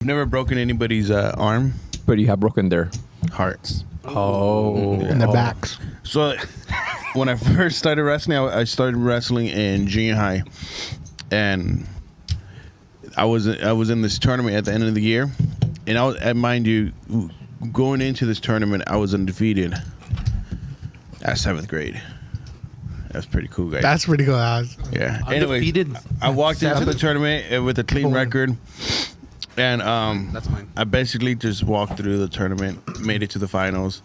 I've never broken anybody's arm. But you have broken their Hearts. Oh. And their backs. So when I first started wrestling, I started wrestling in junior high, and I was in this tournament at the end of the year, and I was, and mind you, going into this tournament, I was undefeated at 7th grade. That's pretty cool, guys. That's pretty cool. Yeah. Anyway, I walked into the tournament with a clean record, and That's mine. I basically just walked through the tournament, made it to the finals,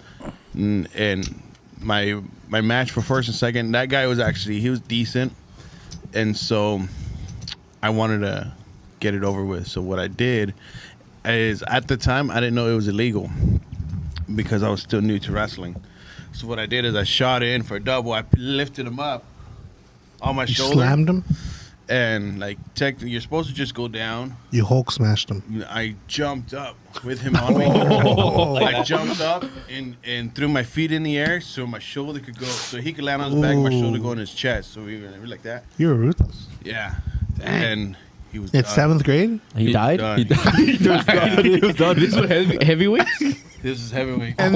and my match for first and second, that guy was he was decent, and so I wanted to get it over with. So what I did is, at the time, I didn't know it was illegal because I was still new to wrestling. So what I did is I shot in for a double. I lifted him up on my shoulder. Slammed him? And like technically, you're supposed to just go down. You Hulk smashed him. I jumped up with him on me. I jumped up and threw my feet in the air so my shoulder could go, so he could land on his back, my shoulder go in his chest. So we were like that. You were ruthless. Yeah. And he was It's done. 7th grade? He died? Done. He was done. This was heavyweights? This is heavyweight. And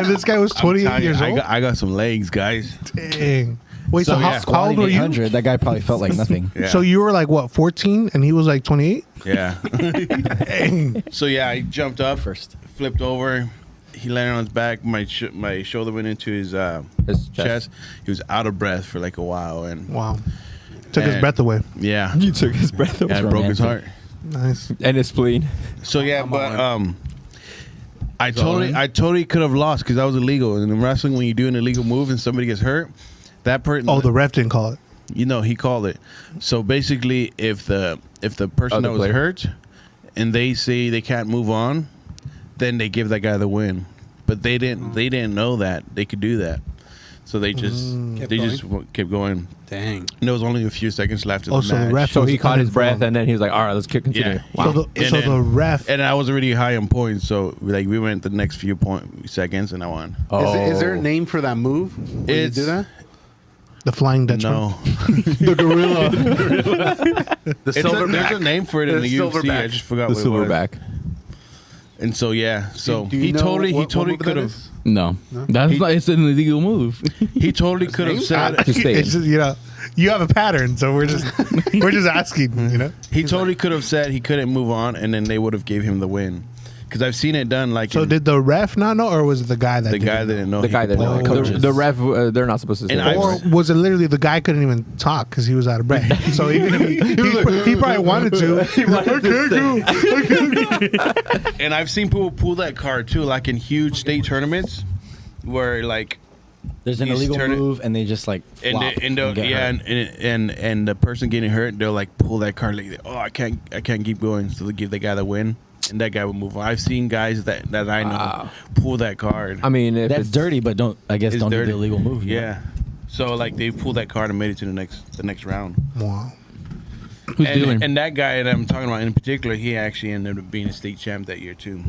this guy was 28 years old? I got some legs, guys. Dang. Wait, so, So, how, yeah. how old were you? 800, that guy probably felt like nothing. Yeah. So you were like, what, 14? And he was like 28? Yeah. Dang. So yeah, I jumped up, First. flipped over. He landed on his back. My shoulder went into his chest. He was out of breath for like a while, and Wow. Took his And- breath away. yeah, You took his breath away. yeah, it broke his heart. Nice. And his spleen. So yeah, but I all in? totally could have lost because I was illegal. And in wrestling, when you do an illegal move and somebody gets hurt, that person, Oh, the ref didn't call it. he called it. So basically, if the person Other that was player. hurt and they say they can't move on, then they give that guy the win. But they didn't know that they could do that. So they just kept going. Dang. And there was only a few seconds left in Oh, the so match. the ref So was he caught his breath, uninformed. and then he was like, all right, let's continue. Yeah. Wow. So the ref. And I was already high on points, so we went the next few seconds, and I won. Is there a name for that move? When you It's- do that? The Flying Dutchman. No, The gorilla. The there's a silverback. name for it in The the UFC. silverback. I just forgot The what it was. silverback. And so yeah, so Do you he know totally what could move that have is? No. That's not, it's an illegal move. he totally could have said Just saying. It's just, you have a pattern, so we're just asking, he totally could have said he couldn't move on, and then they would have gave him the win. Because I've seen it done. Like So did the ref not know, or was it the guy that the guy didn't that didn't know The he guy could that play. coaches. the ref, they're not supposed to say And that. I- Or was it literally the guy couldn't even talk because he was out of breath? So even if he probably wanted to. And I've seen people pull that card too, like in huge state tournaments, where like There's an He's illegal turning- move, and they just like flop and get hurt. and the person getting hurt, they'll like pull that card like, oh, I can't keep going, so they give the guy the win, and that guy will move on. I've seen guys that I know Wow. pull that card. I mean, if That's it's dirty, but don't do It's the dirty. illegal move. Yeah. So like they pulled that card and made it to the next round. Wow. who's dealing? And that guy that I'm talking about in particular, he actually ended up being a state champ that year too.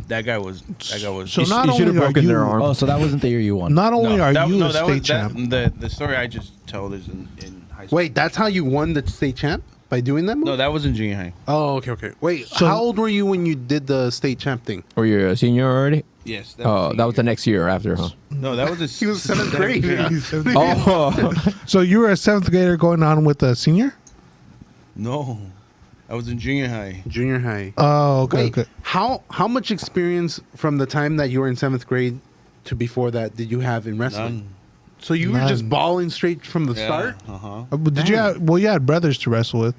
That guy was. So not you should have only are broken their you, arm. Oh, so that wasn't the year you won. not only are you a that state champ, the story I just told is in high school. Wait, that's how you won the state champ? By doing that move? No, that was in junior high. Oh, okay. Wait, So- how old were you when you did the state champ thing? Were you a senior already? Yes. Oh, that was the next year after, huh? No, that was He was 7th grade. Oh, so you were a 7th grader going on with a senior? No, I was in junior high. Junior high. Oh, okay, Wait, okay. how much experience from the time that you were in 7th grade to before that did you have in wrestling? None. So you were just None. balling straight from the start? Uh huh. But did you have? Well, you had brothers to wrestle with.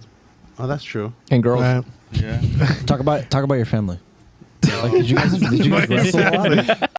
Oh, that's true. and girls. Yeah. Talk about your family. Like, did you guys wrestle a lot?